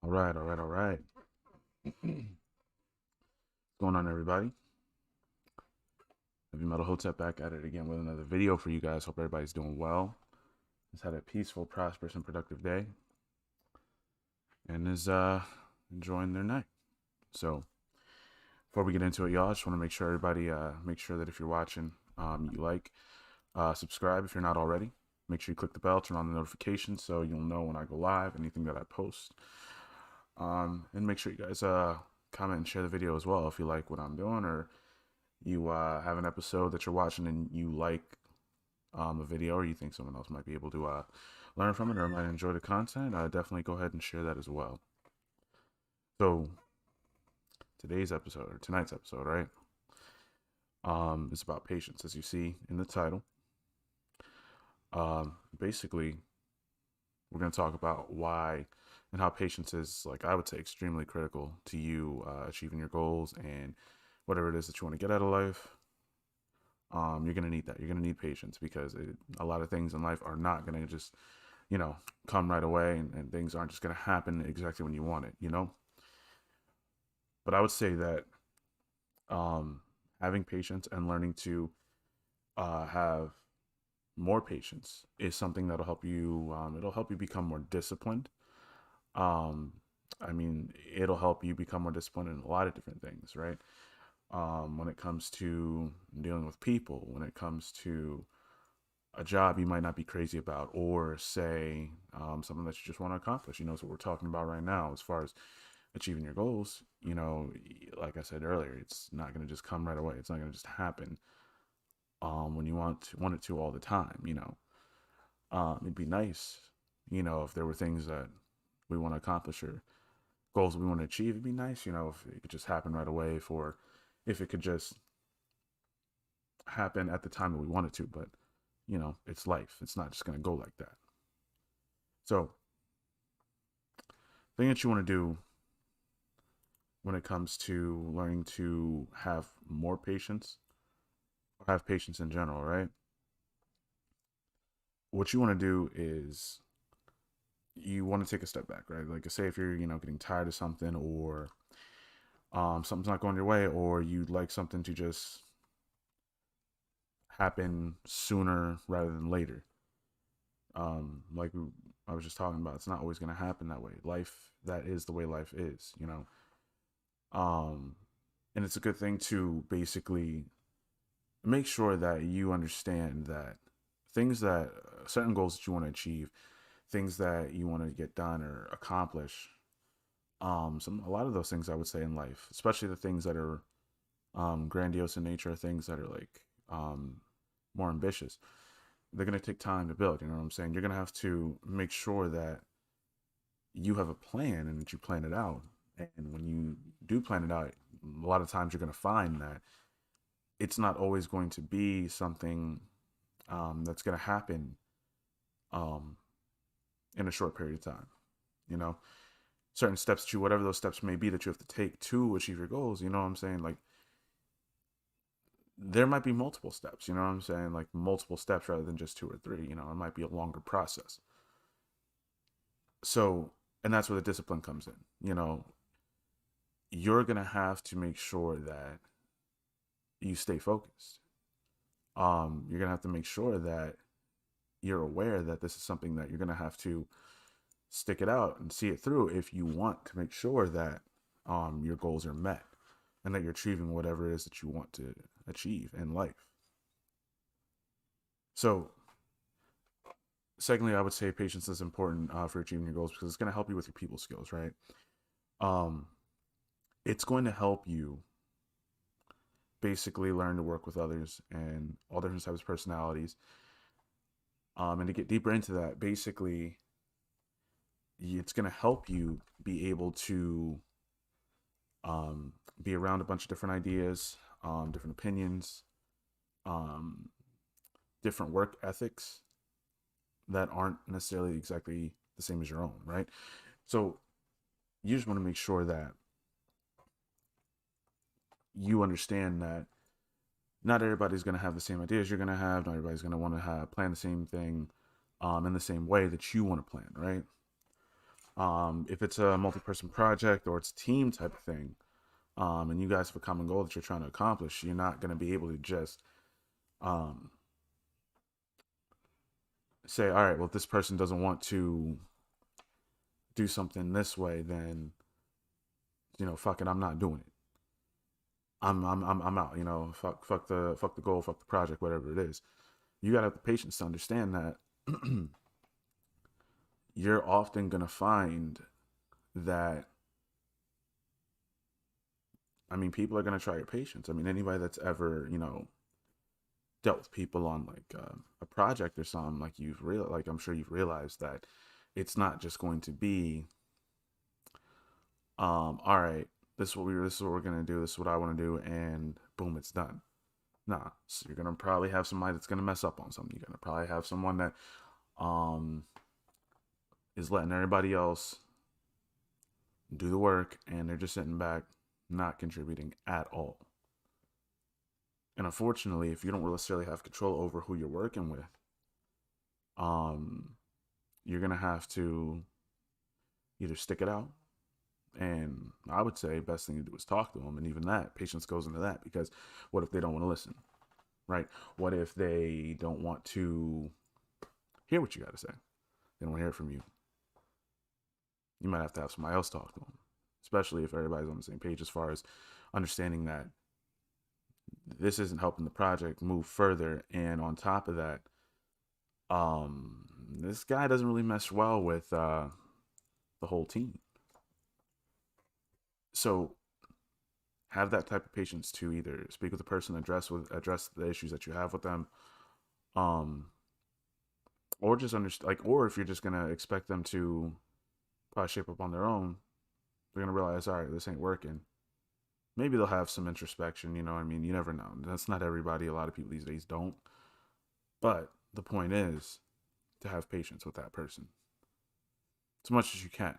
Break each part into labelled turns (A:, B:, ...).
A: All right. What's going on, everybody? Heavy Metal Hotep back at it again with another video for you guys. Hope everybody's doing well. Has had a peaceful, prosperous, and productive day, and is enjoying their night. So, before we get into it, y'all, I just want to make sure everybody make sure that if you're watching, you like, subscribe if you're not already. Make sure you click the bell, turn on the notifications so you'll know when I go live, anything that I post. And make sure you guys comment and share the video as well if you like what I'm doing, or you have an episode that you're watching and you like a video, or you think someone else might be able to learn from it or might enjoy the content. Definitely go ahead and share that as well. So tonight's episode, right? Is about patience, as you see in the title. Basically, we're going to talk about why and how patience is, like, I would say, extremely critical to you achieving your goals and whatever it is that you want to get out of life. You're going to need that. You're going to need patience because a lot of things in life are not going to just, come right away, and things aren't just going to happen exactly when you want it. But I would say that having patience and learning to have more patience is something that'll help you. It'll help you become more disciplined. Um, I mean, it'll help you become more disciplined in a lot of different things, right? When it comes to dealing with people, when it comes to a job you might not be crazy about, or say something that you just want to accomplish. It's what we're talking about right now as far as achieving your goals. Like I said earlier, it's not going to just come right away. It's not going to just happen when you want it to all the time. It'd be nice, if there were things that we want to accomplish or goals we want to achieve. It'd be nice, if it could just happen right away, for if it could just happen at the time that we want it to. But it's life. It's not just going to go like that. So, the thing that you want to do when it comes to learning to have more patience, or have patience in general, right? What you want to do is you want to take a step back, right? Like, say if you're, getting tired of something, or something's not going your way, or you'd like something to just happen sooner rather than later. Like I was just talking about, it's not always going to happen that way. That is the way life is. Um, and it's a good thing to basically make sure that you understand that things that certain goals that you want to achieve, things that you want to get done or accomplish, a lot of those things I would say in life, especially the things that are grandiose in nature, things that are like more ambitious, they're going to take time to build. You know what I'm saying? You're going to have to make sure that you have a plan and that you plan it out. And when you do plan it out, a lot of times you're going to find that it's not always going to be something that's going to happen um, in a short period of time. You know, certain steps whatever those steps may be that you have to take to achieve your goals. You know what I'm saying? Like, there might be multiple steps. You know what I'm saying? Like, multiple steps rather than just two or three. It might be a longer process. So, and that's where the discipline comes in. You're going to have to make sure that you stay focused. You're going to have to make sure that you're aware that this is something that you're going to have to stick it out and see it through if you want to make sure that your goals are met and that you're achieving whatever it is that you want to achieve in life. So, secondly, I would say patience is important for achieving your goals because it's going to help you with your people skills, right? Um, it's going to help you basically learn to work with others and all different types of personalities. And to get deeper into that, basically, it's going to help you be able to be around a bunch of different ideas, different opinions, um, different work ethics that aren't necessarily exactly the same as your own, right? So you just want to make sure that you understand that not everybody's going to have the same ideas you're going to have. Not everybody's going to want to plan the same thing in the same way that you want to plan, right? If it's a multi-person project or it's a team type of thing, and you guys have a common goal that you're trying to accomplish, you're not going to be able to just um, say, all right, well, if this person doesn't want to do something this way, then fuck it, I'm not doing it. I'm out. Fuck the goal, fuck the project, whatever it is. You gotta have the patience to understand that you're often gonna find that. I mean, people are gonna try your patience. I mean, anybody that's ever dealt with people on like a project or something, like I'm sure you've realized that it's not just going to be all right, this is what we're gonna do, this is what I want to do, and boom, it's done. Nah, so you're gonna probably have somebody that's gonna mess up on something. You're gonna probably have someone that um is letting everybody else do the work, and they're just sitting back, not contributing at all. And unfortunately, if you don't necessarily have control over who you're working with, um, you're gonna have to either stick it out, and I would say best thing to do is talk to them, and even that patience goes into that, because what if they don't want to listen, right? What if they don't want to hear what you got to say? They don't want to hear it from you. You might have to have somebody else talk to them, especially if everybody's on the same page as far as understanding that this isn't helping the project move further. And on top of that, this guy doesn't really mesh well with the whole team. So have that type of patience to either speak with the person, address the issues that you have with them, um, or just understand, like, or if you're just gonna expect them to probably shape up on their own, they're gonna realize, all right, this ain't working. Maybe they'll have some introspection. I mean, you never know. That's not everybody. A lot of people these days don't. But the point is to have patience with that person as much as you can,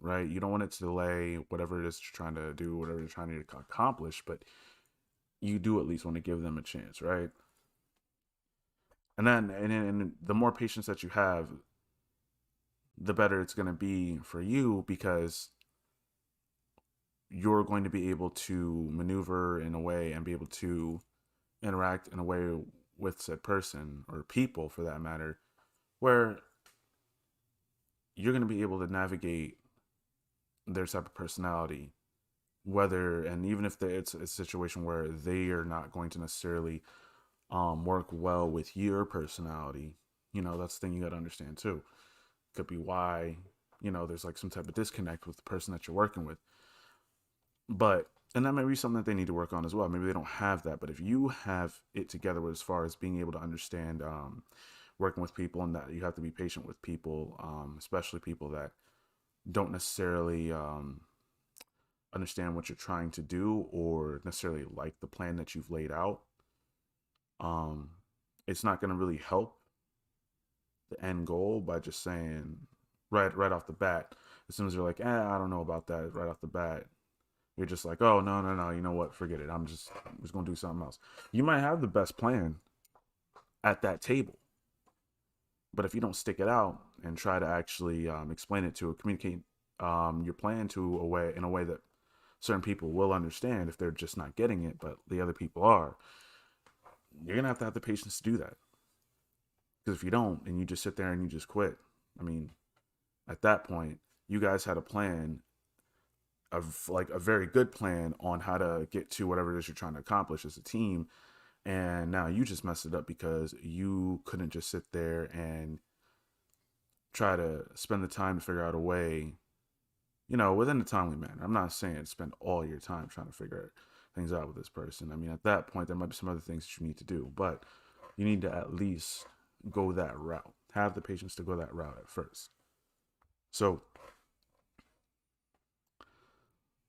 A: right? You don't want it to delay whatever it is you're trying to do, whatever you're trying to accomplish, but you do at least want to give them a chance, right? And the more patience that you have, the better it's going to be for you, because you're going to be able to maneuver in a way and be able to interact in a way with said person or people for that matter, where you're going to be able to navigate their type of personality, whether, and even if it's a situation where they are not going to necessarily work well with your personality. That's the thing you got to understand too. Could be why there's like some type of disconnect with the person that you're working with. But and that may be something that they need to work on as well. Maybe they don't have that, but if you have it together as far as being able to understand working with people, and that you have to be patient with people, especially people that don't necessarily understand what you're trying to do or necessarily like the plan that you've laid out, um, it's not going to really help the end goal by just saying right off the bat. As soon as you're like, I don't know about that, right off the bat, you're just like, oh, no, no, no, you know what, forget it. I'm just gonna do something else. You might have the best plan at that table, but if you don't stick it out and try to actually explain it to or communicate your plan to in a way that certain people will understand, if they're just not getting it, but the other people are, you're gonna have the patience to do that. Because if you don't, and you just sit there and you just quit, I mean, at that point, you guys had a plan of like a very good plan on how to get to whatever it is you're trying to accomplish as a team, and now you just messed it up because you couldn't just sit there and try to spend the time to figure out a way, within a timely manner. I'm not saying spend all your time trying to figure things out with this person. I mean, at that point, there might be some other things that you need to do, but you need to at least go that route. Have the patience to go that route at first. So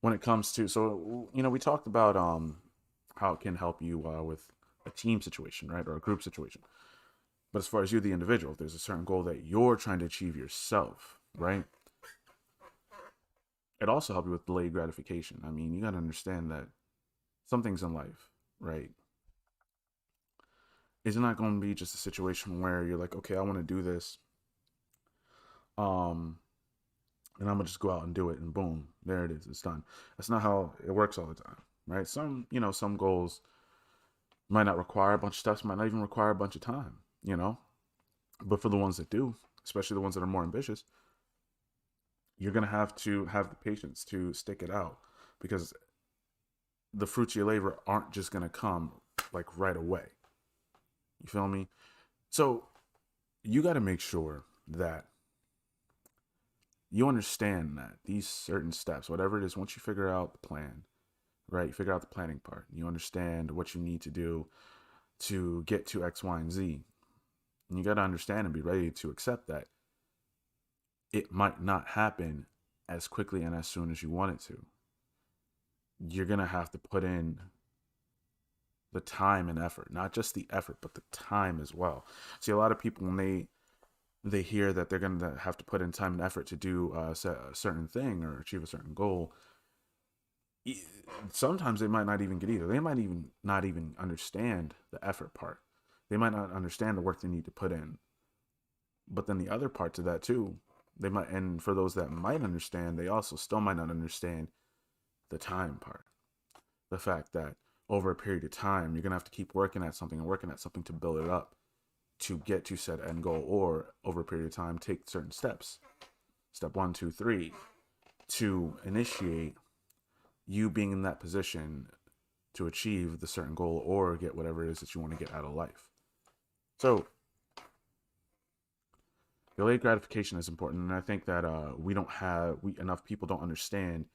A: when it comes to, we talked about how it can help you with a team situation, right, or a group situation. But as far as you, the individual, if there's a certain goal that you're trying to achieve yourself, right, it also helps you with delayed gratification. I mean, you got to understand that some things in life, right, is not going to be just a situation where you're like, okay, I want to do this. Um, and I'm gonna just go out and do it, and boom, there it is, it's done. That's not how it works all the time, right? Some goals might not require a bunch of steps, might not even require a bunch of time, but for the ones that do, especially the ones that are more ambitious, you're gonna have to have the patience to stick it out, because the fruits of your labor aren't just gonna come like right away. You feel me? So you got to make sure that you understand that these certain steps, whatever it is, once you figure out the plan, right? You figure out the planning part. You understand what you need to do to get to X, Y, and Z. And you got to understand and be ready to accept that it might not happen as quickly and as soon as you want it to. You're going to have to put in the time and effort, not just the effort, but the time as well. See, a lot of people, when they hear that they're going to have to put in time and effort to do a certain thing or achieve a certain goal, sometimes they might not even get either. They might even not even understand the effort part. They might not understand the work they need to put in. But then the other part to that too, they might, and for those that might understand, they also still might not understand the time part. The fact that over a period of time, you're going to have to keep working at something and working at something to build it up to get to said end goal, or over a period of time, take certain steps. Step 1, 2, 3, to initiate you being in that position to achieve the certain goal or get whatever it is that you want to get out of life. So delayed gratification is important, and I think that enough people don't understand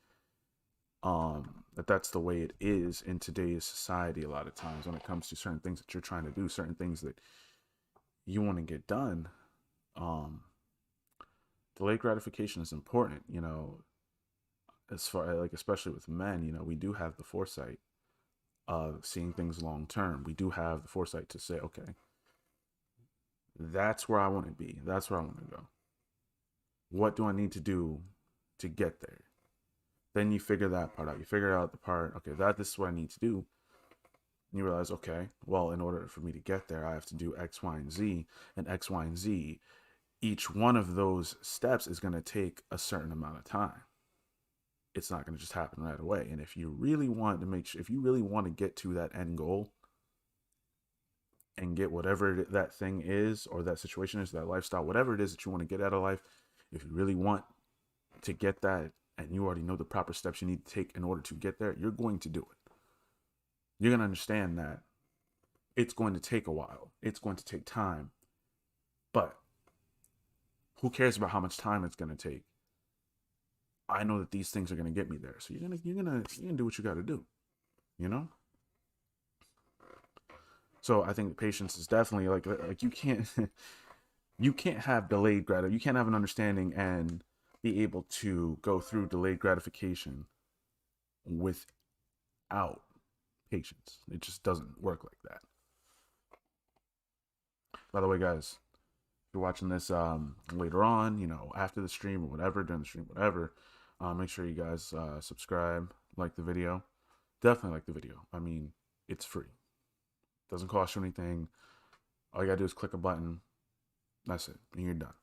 A: that that's the way it is in today's society. A lot of times when it comes to certain things that you're trying to do, certain things that you want to get done, delayed gratification is important. As far like, especially with men, we do have the foresight of seeing things long term. We do have the foresight to say, okay, that's where I want to be. That's where I want to go. What do I need to do to get there? Then you figure that part out. You figure out the part, okay, this is what I need to do. And you realize, okay, well, in order for me to get there, I have to do X, Y, and Z. And X, Y, and Z, each one of those steps is going to take a certain amount of time. It's not going to just happen right away. And if you really want to if you really want to get to that end goal and get whatever that thing is, or that situation is, that lifestyle, whatever it is that you want to get out of life, if you really want to get that, and you already know the proper steps you need to take in order to get there, you're going to do it. You're going to understand that it's going to take a while. It's going to take time. But who cares about how much time it's going to take? I know that these things are going to get me there. So you're going to do what you got to do, you know? So I think patience is definitely like you can't you can't have delayed gratification. You can't have an understanding and be able to go through delayed gratification without patience. It just doesn't work like that. By the way, guys, if you're watching this later on, after the stream or whatever, during the stream, whatever, make sure you guys subscribe, like the video. Definitely like the video. I mean, it's free. Doesn't cost you anything. All you gotta do is click a button. That's it, and you're done.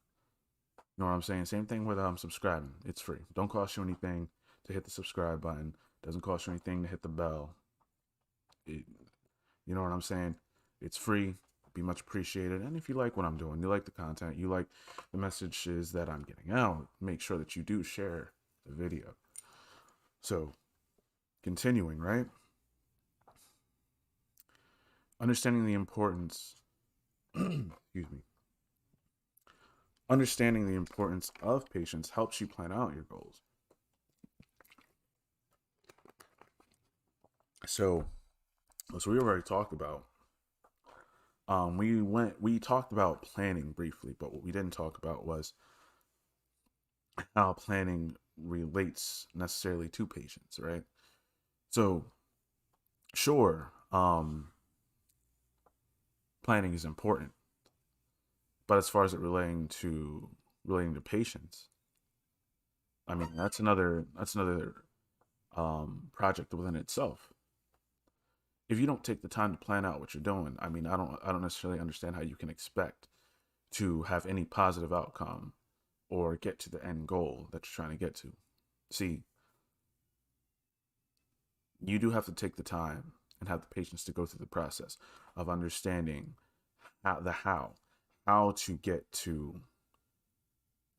A: You know what I'm saying? Same thing with subscribing. It's free. Don't cost you anything to hit the subscribe button. Doesn't cost you anything to hit the bell. You know what I'm saying? It's free. Be much appreciated. And if you like what I'm doing, you like the content, you like the messages that I'm getting out, make sure that you do share the video. So, continuing, right? Understanding the importance, excuse me, understanding the importance of patience helps you plan out your goals. So, as we already talked about, we talked about planning briefly, but what we didn't talk about was how planning relates necessarily to patience, right? So, sure, planning is important, but as far as it relating to patience, I mean that's another project within itself. If you don't take the time to plan out what you're doing, I mean, I don't necessarily understand how you can expect to have any positive outcome or get to the end goal that you're trying to get to. See, you do have to take the time and have the patience to go through the process of understanding how to get to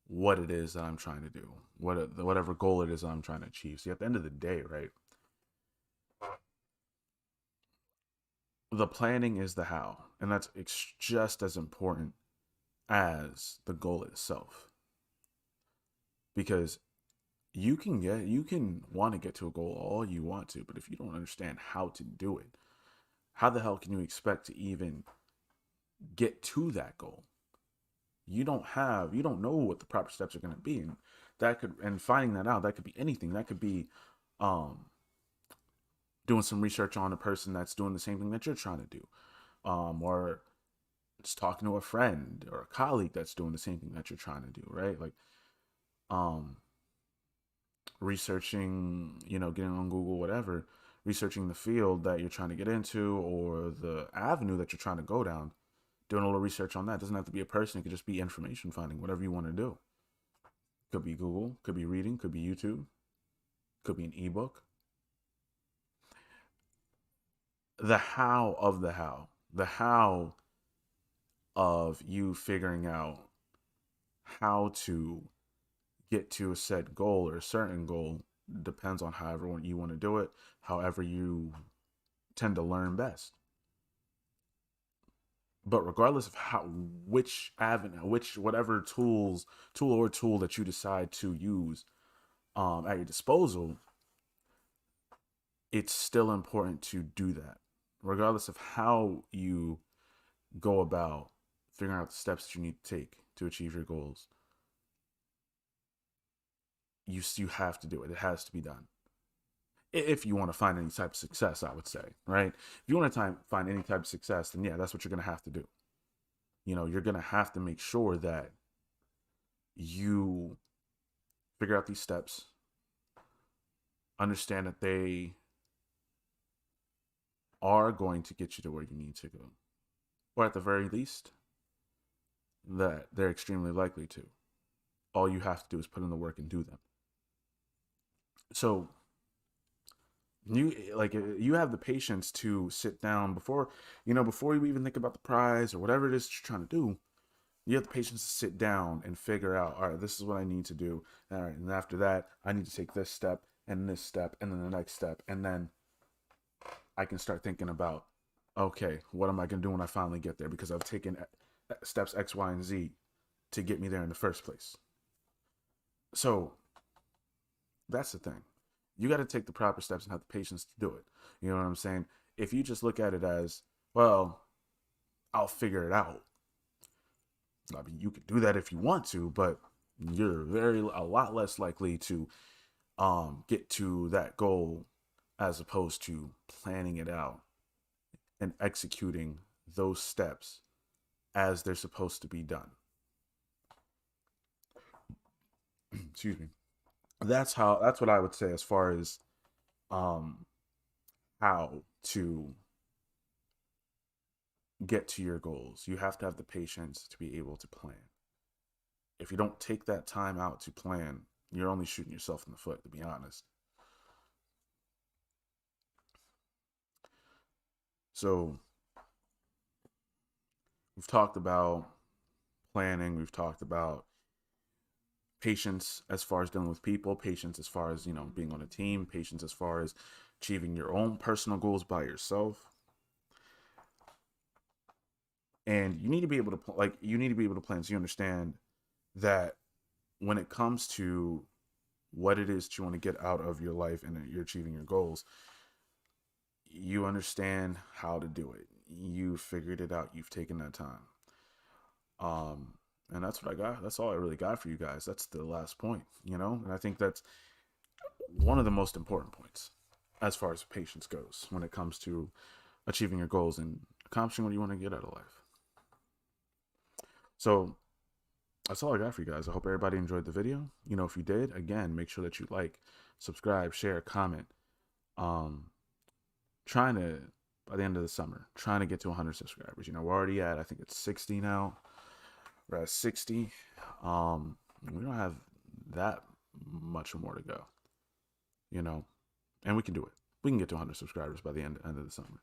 A: what it is that I'm trying to do, whatever goal it is that I'm trying to achieve. See, at the end of the day, right, the planning is the how, and that's just as important as the goal itself. Because you can want to get to a goal all you want to, but if you don't understand how to do it, how the hell can you expect to even get to that goal? You don't know what the proper steps are going to be, and finding that out, that could be anything. That could be um doing some research on a person that's doing the same thing that you're trying to do, or just talking to a friend or a colleague that's doing the same thing that you're trying to do, right? Like um researching, getting on Google, whatever, researching the field that you're trying to get into or the avenue that you're trying to go down, doing a little research on that. It doesn't have to be a person, it could just be information finding, whatever you want to do. Could be Google, could be reading, could be YouTube, could be an ebook. The how of you figuring out how to get to a set goal or a certain goal depends on however you want to do it, however you tend to learn best. But regardless of which avenue, which whatever tool that you decide to use at your disposal, it's still important to do that, regardless of how you go about figuring out the steps that you need to take to achieve your goals. You have to do it. It has to be done. If you want to find any type of success, I would say, right? If you want to find any type of success, then yeah, that's what you're going to have to do. You're going to have to make sure that you figure out these steps, understand that they are going to get you to where you need to go, or at the very least, that they're extremely likely to. All you have to do is put in the work and do them. So you have the patience to sit down before you even think about the prize or whatever it is you're trying to do. You have the patience to sit down and figure out, all right, this is what I need to do. All right, and after that, I need to take this step and then the next step, and then I can start thinking about, okay, what am I going to do when I finally get there? Because I've taken steps X, Y, and Z to get me there in the first place. So that's the thing. You got to take the proper steps and have the patience to do it. You know what I'm saying? If you just look at it as, well, I'll figure it out. I mean, you could do that if you want to, but you're a lot less likely to get to that goal as opposed to planning it out and executing those steps as they're supposed to be done. Excuse me. That's what I would say as far as um how to get to your goals. You have to have the patience to be able to plan. If you don't take that time out to plan, you're only shooting yourself in the foot, to be honest. So, we've talked about planning, we've talked about patience as far as dealing with people, patience as far as, being on a team, patience as far as achieving your own personal goals by yourself. And you need to be able to plan so you understand that when it comes to what it is that you want to get out of your life and you're achieving your goals, you understand how to do it. You figured it out. You've taken that time. Um, and that's what I got. That's all I really got for you guys. That's the last point, and I think that's one of the most important points as far as patience goes when it comes to achieving your goals and accomplishing what you want to get out of life. So that's all I got for you guys. I hope everybody enjoyed the video. If you did, again, make sure that you like, subscribe, share, comment. Trying to, by the end of the summer, trying to get to 100 subscribers. We're already at, I think it's 60 now. We're at 60. We don't have that much more to go, you know, and we can do it. We can get to 100 subscribers by the end of the summer.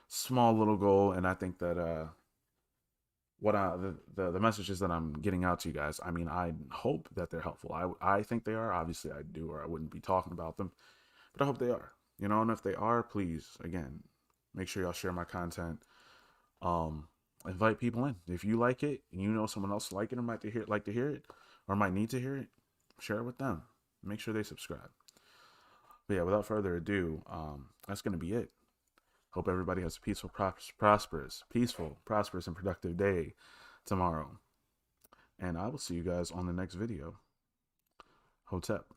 A: Small little goal, and I think that what the messages that I'm getting out to you guys, I mean, I hope that they're helpful. I think they are. Obviously, I do, or I wouldn't be talking about them. But I hope they are. You know, and if they are, please, again, make sure y'all share my content. Um, Invite people in. If you like it, and you know someone else like it or like to hear it, or might need to hear it, share it with them. Make sure they subscribe. But yeah, without further ado, that's gonna be it. Hope everybody has a peaceful, prosperous, and productive day tomorrow. And I will see you guys on the next video. Hotep.